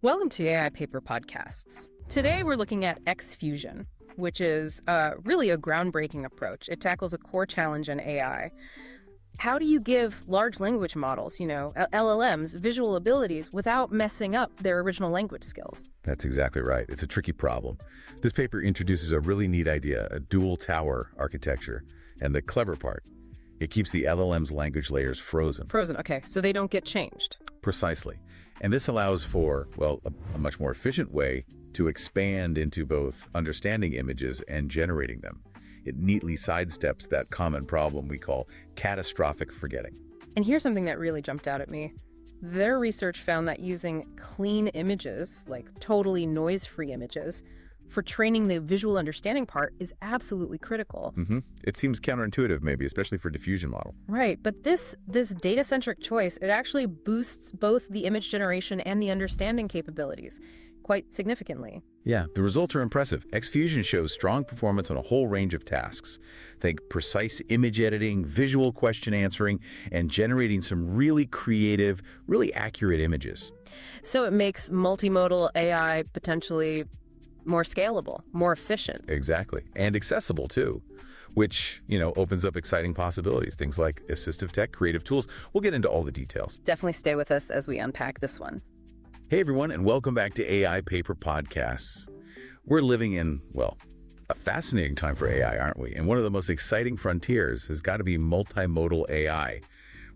Welcome to AI Paper Podcasts. Today we're looking at Diffusion, which is really a groundbreaking approach. It tackles a core challenge in AI. How do you give large language models, LLMs, visual abilities without messing up their original language skills? That's exactly right. It's a tricky problem. This paper introduces a really neat idea, a dual tower architecture. And the clever part, it keeps the LLM's language layers frozen. Frozen, okay, so they don't get changed. Precisely. And this allows for, a much more efficient way to expand into both understanding images and generating them. It neatly sidesteps that common problem we call catastrophic forgetting. And here's something that really jumped out at me. Their research found that using clean images, like totally noise-free images, for training the visual understanding part is absolutely critical. It seems counterintuitive, maybe, especially for diffusion model. Right, but this data-centric choice, it actually boosts both the image generation and the understanding capabilities quite significantly. Yeah, the results are impressive. Diffusion shows strong performance on a whole range of tasks. Think precise image editing, visual question answering, and generating some really creative, really accurate images. So it makes multimodal AI potentially more scalable, more efficient. Exactly. And accessible too, which, opens up exciting possibilities. Things like assistive tech, creative tools. We'll get into all the details. Definitely stay with us as we unpack this one. Hey everyone, and welcome back to AI Paper Podcasts. We're living in, a fascinating time for AI, aren't we? And one of the most exciting frontiers has got to be multimodal AI.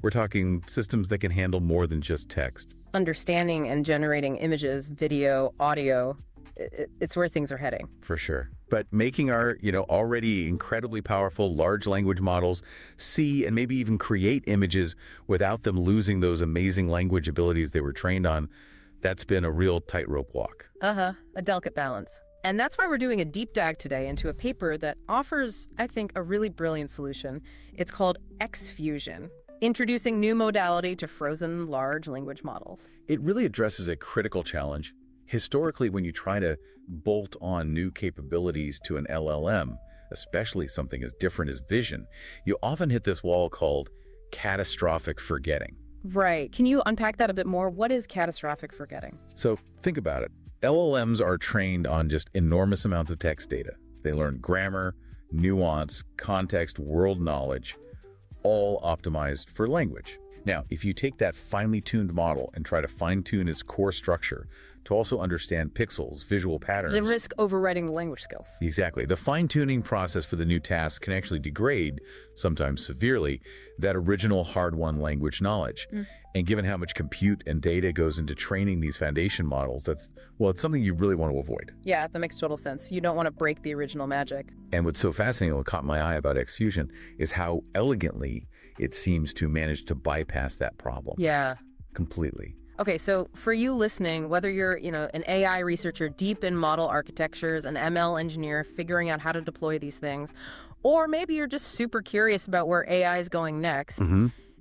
We're talking systems that can handle more than just text. Understanding and generating images, video, audio, it's where things are heading. For sure. But making our, already incredibly powerful large language models see and maybe even create images without them losing those amazing language abilities they were trained on, that's been a real tightrope walk. A delicate balance. And that's why we're doing a deep dive today into a paper that offers, I think, a really brilliant solution. It's called Diffusion, introducing new modality to frozen large language models. It really addresses a critical challenge. Historically, when you try to bolt on new capabilities to an LLM, especially something as different as vision, you often hit this wall called catastrophic forgetting. Right. Can you unpack that a bit more? What is catastrophic forgetting? So think about it. LLMs are trained on just enormous amounts of text data. They learn grammar, nuance, context, world knowledge, all optimized for language. Now, if you take that finely tuned model and try to fine-tune its core structure to also understand pixels, visual patterns... They risk overwriting the language skills. Exactly. The fine-tuning process for the new tasks can actually degrade, sometimes severely, that original hard-won language knowledge. And given how much compute and data goes into training these foundation models, it's something you really want to avoid. Yeah, that makes total sense. You don't want to break the original magic. And what's so fascinating, what caught my eye about Diffusion, is how elegantly it seems to manage to bypass that problem. Yeah. Completely. Okay, so for you listening, whether you're, an AI researcher deep in model architectures, an ML engineer figuring out how to deploy these things, or maybe you're just super curious about where AI is going next,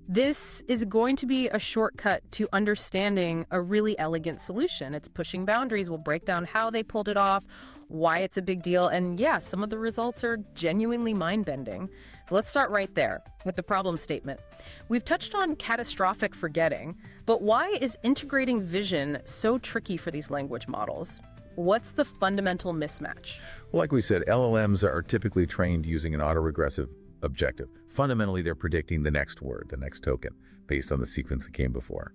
this is going to be a shortcut to understanding a really elegant solution. It's pushing boundaries. We'll break down how they pulled it off, why it's a big deal, and yeah, some of the results are genuinely mind-bending. So let's start right there with the problem statement. We've touched on catastrophic forgetting, but why is integrating vision so tricky for these language models? What's the fundamental mismatch? Well, like we said, LLMs are typically trained using an autoregressive objective. Fundamentally, they're predicting the next word, the next token, based on the sequence that came before.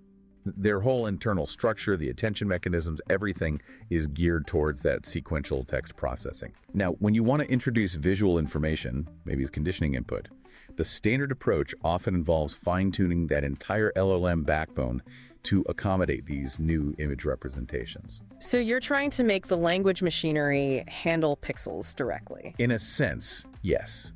Their whole internal structure, the attention mechanisms, everything is geared towards that sequential text processing. Now, when you want to introduce visual information, maybe as conditioning input, the standard approach often involves fine-tuning that entire LLM backbone to accommodate these new image representations. So you're trying to make the language machinery handle pixels directly? In a sense, yes.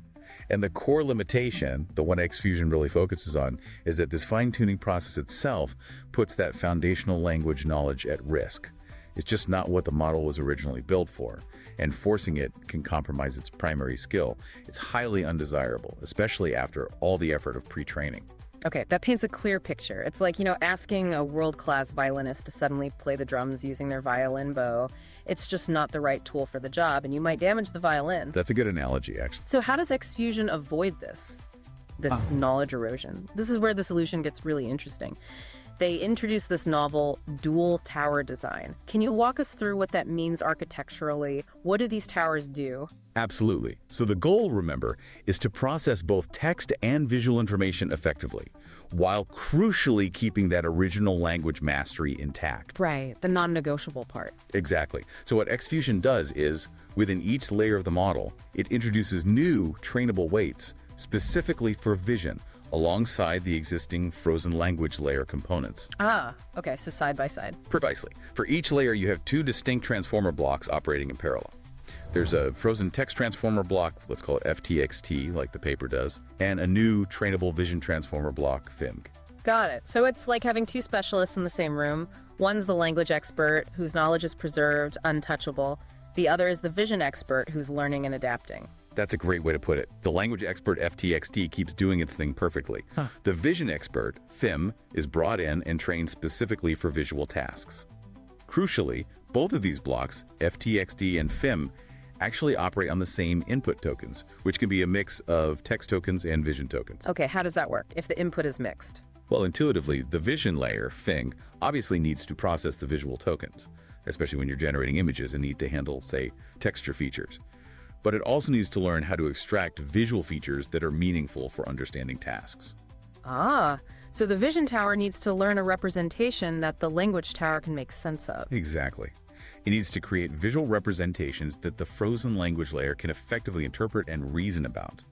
And the core limitation, the one Diffusion really focuses on, is that this fine-tuning process itself puts that foundational language knowledge at risk. It's just not what the model was originally built for, and forcing it can compromise its primary skill. It's highly undesirable, especially after all the effort of pre-training. Okay, that paints a clear picture. It's like, asking a world-class violinist to suddenly play the drums using their violin bow. It's just not the right tool for the job, and you might damage the violin. That's a good analogy, actually. So how does Diffusion avoid this knowledge erosion? This is where the solution gets really interesting. they introduced this novel dual tower design. Can you walk us through what that means architecturally? What do these towers do? Absolutely. So the goal, remember, is to process both text and visual information effectively, while crucially keeping that original language mastery intact. Right, the non-negotiable part. Exactly. So what Xfusion does is, within each layer of the model, it introduces new trainable weights specifically for vision, alongside the existing frozen language layer components. Ah, okay, so side by side. Precisely. For each layer, you have two distinct transformer blocks operating in parallel. There's a frozen text transformer block, let's call it FTXT, like the paper does, and a new trainable vision transformer block, FIMG. Got it. So it's like having two specialists in the same room. One's the language expert, whose knowledge is preserved, untouchable. The other is the vision expert, who's learning and adapting. That's a great way to put it. The language expert FTXT keeps doing its thing perfectly. The vision expert, FIM, is brought in and trained specifically for visual tasks. Crucially, both of these blocks, FTXT and FIM, actually operate on the same input tokens, which can be a mix of text tokens and vision tokens. Okay, how does that work if the input is mixed? Well, intuitively, the vision layer, FING, obviously needs to process the visual tokens, especially when you're generating images and need to handle, say, texture features. But it also needs to learn how to extract visual features that are meaningful for understanding tasks. Ah, so the vision tower needs to learn a representation that the language tower can make sense of. Exactly. It needs to create visual representations that the frozen language layer can effectively interpret and reason about.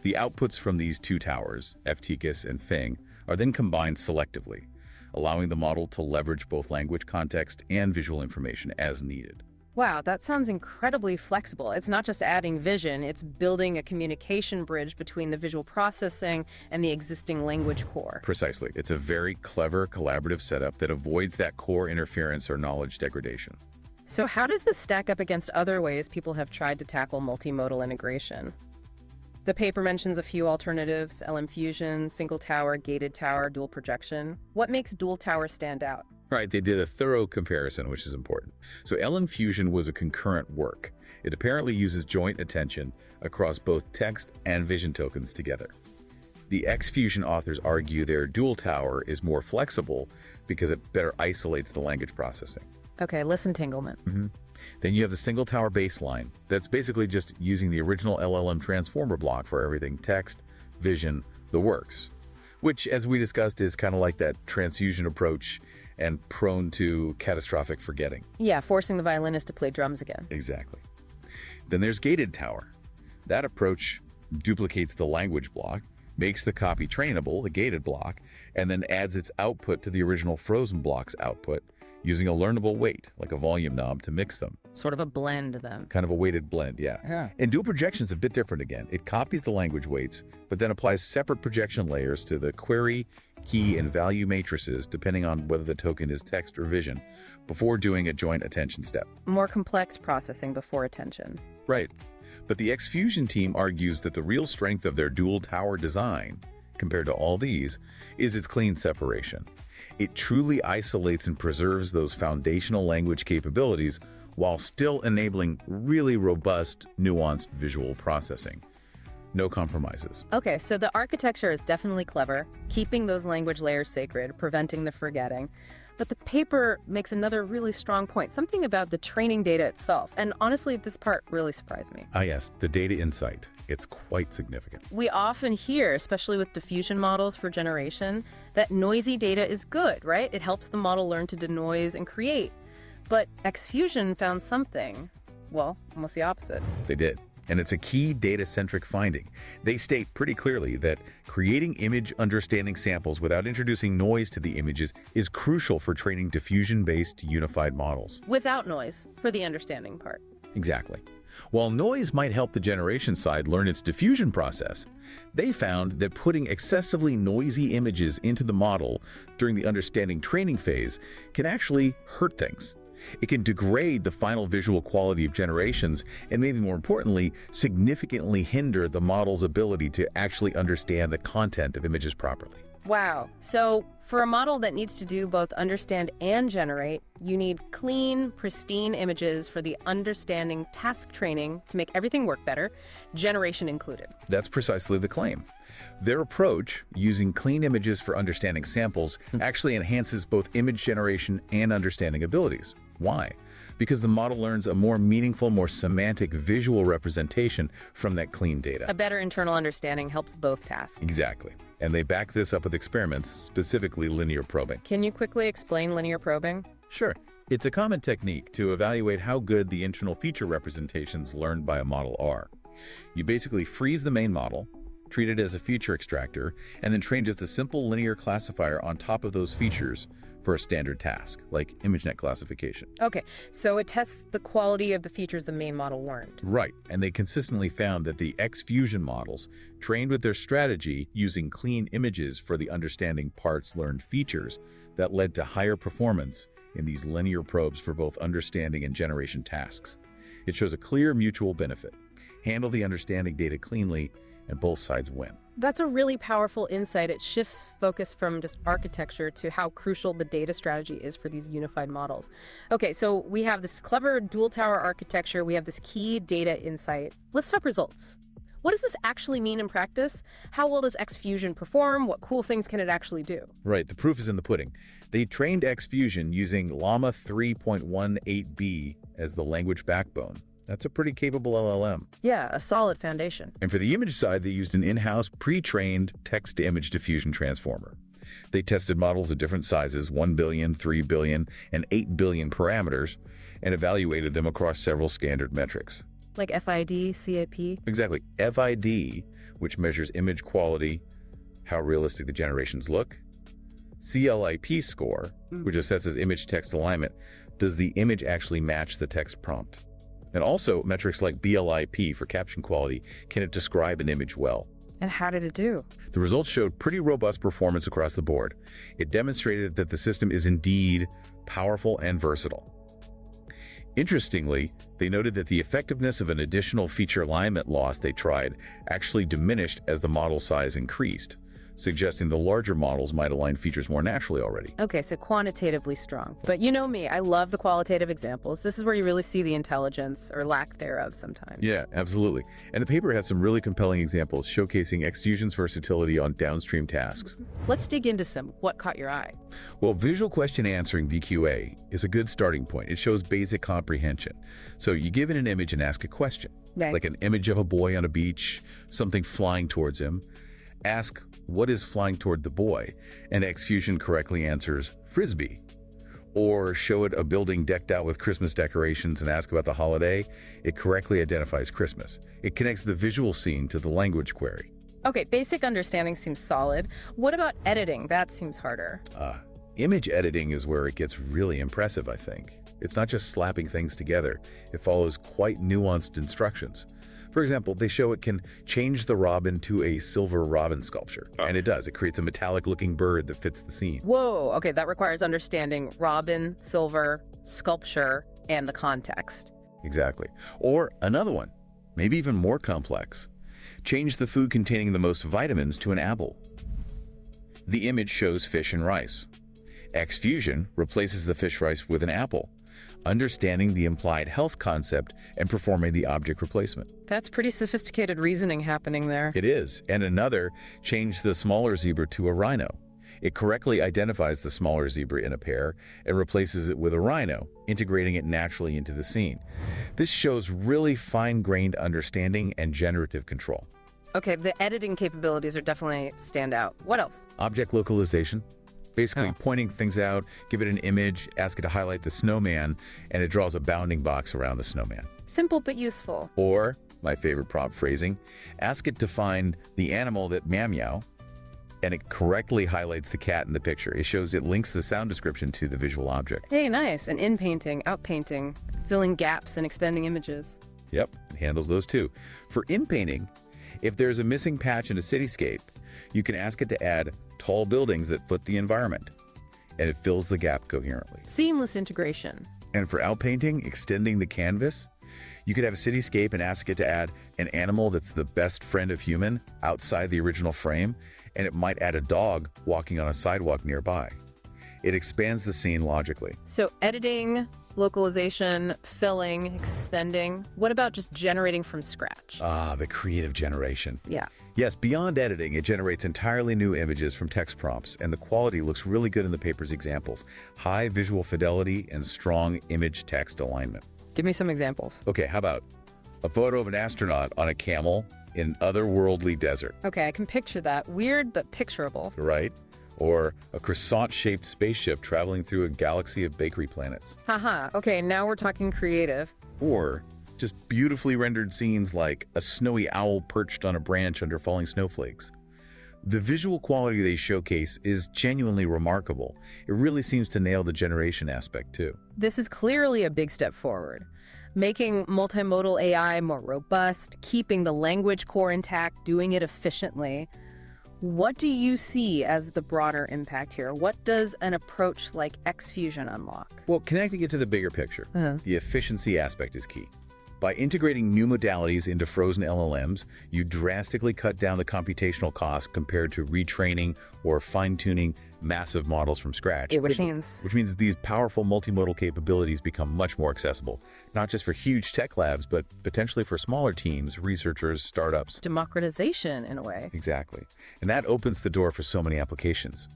The outputs from these two towers, FTKIS and FING, are then combined selectively, allowing the model to leverage both language context and visual information as needed. Wow, that sounds incredibly flexible. It's not just adding vision, it's building a communication bridge between the visual processing and the existing language core. Precisely. It's a very clever collaborative setup that avoids that core interference or knowledge degradation. So how does this stack up against other ways people have tried to tackle multimodal integration? The paper mentions a few alternatives: LM fusion, single tower, gated tower, dual projection. What makes dual tower stand out? Right, they did a thorough comparison, which is important. So LM Fusion was a concurrent work. It apparently uses joint attention across both text and vision tokens together. The Xfusion authors argue their dual tower is more flexible because it better isolates the language processing. Okay, listen, Tingleman. Then you have the single tower baseline. That's basically just using the original LLM transformer block for everything text, vision, the works. Which, as we discussed, is kind of like that transfusion approach and prone to catastrophic forgetting. Yeah, forcing the violinist to play drums again. Exactly. Then there's gated tower. That approach duplicates the language block, makes the copy trainable, the gated block, and then adds its output to the original frozen block's output using a learnable weight, like a volume knob, to mix them. Sort of a blend then. Kind of a weighted blend, yeah. And dual projection is a bit different again. It copies the language weights, but then applies separate projection layers to the query, key, and value matrices, depending on whether the token is text or vision, before doing a joint attention step. More complex processing before attention. Right. But the Xfusion team argues that the real strength of their dual tower design, compared to all these, is its clean separation. It truly isolates and preserves those foundational language capabilities while still enabling really robust, nuanced visual processing. No compromises. Okay, so the architecture is definitely clever, keeping those language layers sacred, preventing the forgetting. But the paper makes another really strong point, something about the training data itself. And honestly, this part really surprised me. Ah, yes, the data insight. It's quite significant. We often hear, especially with diffusion models for generation, that noisy data is good, right? It helps the model learn to denoise and create. But Xfusion found something, well, almost the opposite. They did. And it's a key data-centric finding. They state pretty clearly that creating image understanding samples without introducing noise to the images is crucial for training diffusion-based unified models. Without noise, for the understanding part. Exactly. While noise might help the generation side learn its diffusion process, they found that putting excessively noisy images into the model during the understanding training phase can actually hurt things. It can degrade the final visual quality of generations and, maybe more importantly, significantly hinder the model's ability to actually understand the content of images properly. Wow. So for a model that needs to do both understand and generate, you need clean, pristine images for the understanding task training to make everything work better, generation included. That's precisely the claim. Their approach, using clean images for understanding samples, actually enhances both image generation and understanding abilities. Why? Because the model learns a more meaningful, more semantic visual representation from that clean data. A better internal understanding helps both tasks. Exactly. And they back this up with experiments, specifically linear probing. Can you quickly explain linear probing? Sure. It's a common technique to evaluate how good the internal feature representations learned by a model are. You basically freeze the main model, treat it as a feature extractor, and then train just a simple linear classifier on top of those features for a standard task, like ImageNet classification. Okay, so it tests the quality of the features the main model learned. Right, and they consistently found that the Diffusion models, trained with their strategy using clean images for the understanding parts learned features, that led to higher performance in these linear probes for both understanding and generation tasks. It shows a clear mutual benefit. Handle the understanding data cleanly, and both sides win. That's a really powerful insight. It shifts focus from just architecture to how crucial the data strategy is for these unified models. Okay, so we have this clever dual tower architecture. We have this key data insight. Let's talk results. What does this actually mean in practice? How well does Diffusion perform? What cool things can it actually do? Right, the proof is in the pudding. They trained Diffusion using Llama 3.18b as the language backbone. That's a pretty capable LLM. Yeah, a solid foundation. And for the image side, they used an in-house pre-trained text-to-image diffusion transformer. They tested models of different sizes, 1 billion, 3 billion, and 8 billion parameters, and evaluated them across several standard metrics. Like FID, CAP? Exactly. FID, which measures image quality, how realistic the generations look. CLIP score, which assesses image-text alignment. Does the image actually match the text prompt? And also, metrics like BLIP for caption quality, can it describe an image well? And how did it do? The results showed pretty robust performance across the board. It demonstrated that the system is indeed powerful and versatile. Interestingly, they noted that the effectiveness of an additional feature alignment loss they tried actually diminished as the model size increased, suggesting the larger models might align features more naturally already. Okay, so quantitatively strong. But you know me, I love the qualitative examples. This is where you really see the intelligence or lack thereof sometimes. Yeah, absolutely. And the paper has some really compelling examples showcasing Diffusion's versatility on downstream tasks. Let's dig into some. What caught your eye? Well, visual question answering VQA is a good starting point. It shows basic comprehension. So you give it an image and ask a question, Okay. like an image of a boy on a beach, something flying towards him. Ask, what is flying toward the boy? And Diffusion correctly answers, Frisbee. Or show it a building decked out with Christmas decorations and ask about the holiday. It correctly identifies Christmas. It connects the visual scene to the language query. Okay, basic understanding seems solid. What about editing? That seems harder. Image editing is where it gets really impressive, I think. It's not just slapping things together. It follows quite nuanced instructions. For example, they show it can change the robin to a silver robin sculpture. And it does. It creates a metallic-looking bird that fits the scene. Whoa, okay, that requires understanding robin, silver, sculpture, and the context. Exactly. Or another one, maybe even more complex. Change the food containing the most vitamins to an apple. The image shows fish and rice. Diffusion replaces the fish rice with an apple, understanding the implied health concept and performing the object replacement. That's pretty sophisticated reasoning happening there. It is. And another, change the smaller zebra to a rhino. It correctly identifies the smaller zebra in a pair and replaces it with a rhino, integrating it naturally into the scene. This shows really fine-grained understanding and generative control. Okay, the editing capabilities are definitely stand out. What else? Object localization. Basically, Oh. pointing things out, give it an image, ask it to highlight the snowman, and it draws a bounding box around the snowman. Simple but useful. Or, my favorite prompt phrasing, ask it to find the animal that meow, and it correctly highlights the cat in the picture. It shows it links the sound description to the visual object. Hey, nice. And in-painting, out-painting, filling gaps and extending images. Yep, it handles those too. For in-painting, if there's a missing patch in a cityscape, you can ask it to add tall buildings that fit the environment, and it fills the gap coherently. Seamless integration. And for outpainting, extending the canvas, you could have a cityscape and ask it to add an animal that's the best friend of human outside the original frame, and it might add a dog walking on a sidewalk nearby. It expands the scene logically. So editing, localization, filling, extending. What about just generating from scratch? The creative generation. Yeah. Yes, beyond editing, it generates entirely new images from text prompts, and the quality looks really good in the paper's examples. High visual fidelity and strong image-text alignment. Give me some examples. Okay, how about a photo of an astronaut on a camel in otherworldly desert, Okay, I can picture that. Weird, but picturable. right? Or a croissant-shaped spaceship traveling through a galaxy of bakery planets. Haha, okay, now we're talking creative. Or just beautifully rendered scenes like a snowy owl perched on a branch under falling snowflakes. The visual quality they showcase is genuinely remarkable. It really seems to nail the generation aspect, too. This is clearly a big step forward. Making multimodal AI more robust, keeping the language core intact, doing it efficiently. What do you see as the broader impact here? What does an approach like Diffusion unlock? Well, connecting it to the bigger picture, Uh-huh. the efficiency aspect is key. By integrating new modalities into frozen LLMs, you drastically cut down the computational cost compared to retraining or fine-tuning massive models from scratch. Which means these powerful multimodal capabilities become much more accessible, not just for huge tech labs, but potentially for smaller teams, researchers, startups. democratization in a way. Exactly. And that opens the door for so many applications.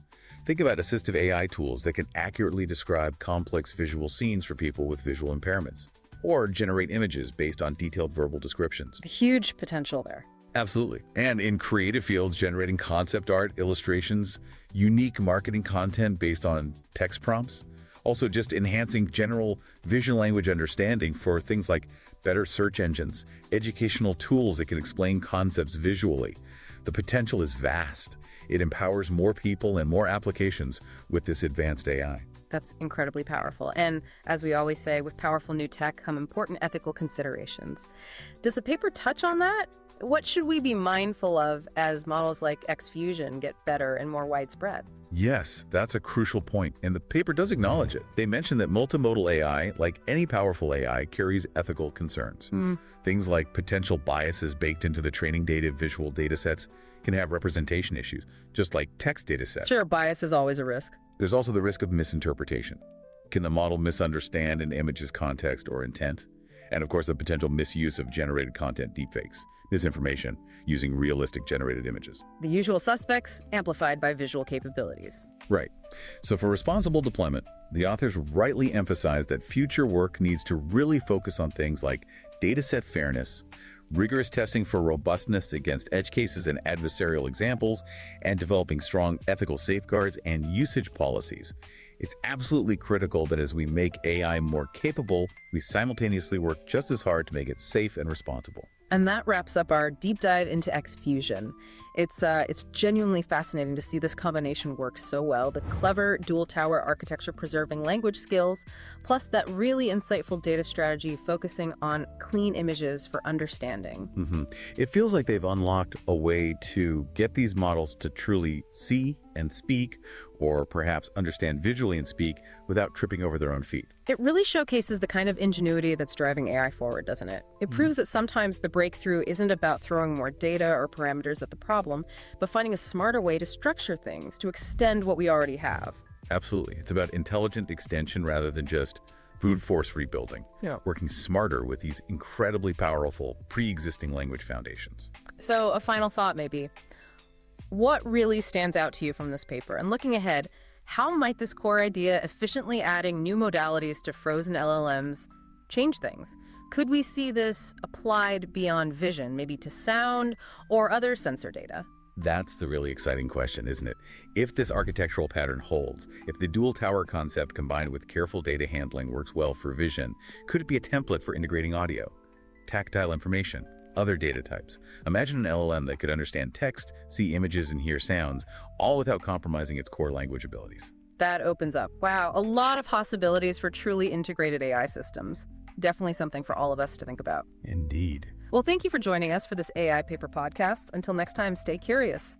Think about assistive AI tools that can accurately describe complex visual scenes for people with visual impairments, or generate images based on detailed verbal descriptions. Huge potential there. Absolutely. And in creative fields, generating concept art, illustrations, unique marketing content based on text prompts. Also, just enhancing general visual language understanding for things like better search engines, educational tools that can explain concepts visually. The potential is vast. It empowers more people and more applications with this advanced AI. That's incredibly powerful. And as we always say, with powerful new tech come important ethical considerations. Does the paper touch on that? What should we be mindful of as models like Diffusion get better and more widespread? Yes, that's a crucial point, and the paper does acknowledge it. They mention that multimodal AI, like any powerful AI, carries ethical concerns. Things like potential biases baked into the training data of visual datasets can have representation issues, just like text datasets. Sure, bias is always a risk. There's also the risk of misinterpretation. Can the model misunderstand an image's context or intent? And of course, the potential misuse of generated content deepfakes, misinformation, using realistic generated images. The usual suspects amplified by visual capabilities. Right. So for responsible deployment, the authors rightly emphasize that future work needs to really focus on things like dataset fairness, rigorous testing for robustness against edge cases and adversarial examples, and developing strong ethical safeguards and usage policies. It's absolutely critical that as we make AI more capable, we simultaneously work just as hard to make it safe and responsible. And that wraps up our deep dive into Diffusion. It's genuinely fascinating to see this combination work so well. The clever dual tower architecture preserving language skills, plus that really insightful data strategy focusing on clean images for understanding. It feels like they've unlocked a way to get these models to truly see and speak, or perhaps understand visually and speak without tripping over their own feet. It really showcases the kind of ingenuity that's driving AI forward, doesn't it? It proves that sometimes the breakthrough isn't about throwing more data or parameters at the problem, but finding a smarter way to structure things, to extend what we already have. Absolutely. It's about intelligent extension rather than just brute force rebuilding. Yeah. Working smarter with these incredibly powerful pre-existing language foundations. So a final thought maybe. What really stands out to you from this paper? And looking ahead, how might this core idea efficiently adding new modalities to frozen LLMs change things? Could we see this applied beyond vision, maybe to sound or other sensor data? That's the really exciting question, isn't it? If this architectural pattern holds, if the dual tower concept combined with careful data handling works well for vision, could it be a template for integrating audio, tactile information, other data types? Imagine an LLM that could understand text, see images, and hear sounds, all without compromising its core language abilities. That opens up, wow, a lot of possibilities for truly integrated AI systems. Definitely something for all of us to think about. Indeed. Well, thank you for joining us for this AI Paper podcast. Until next time, stay curious.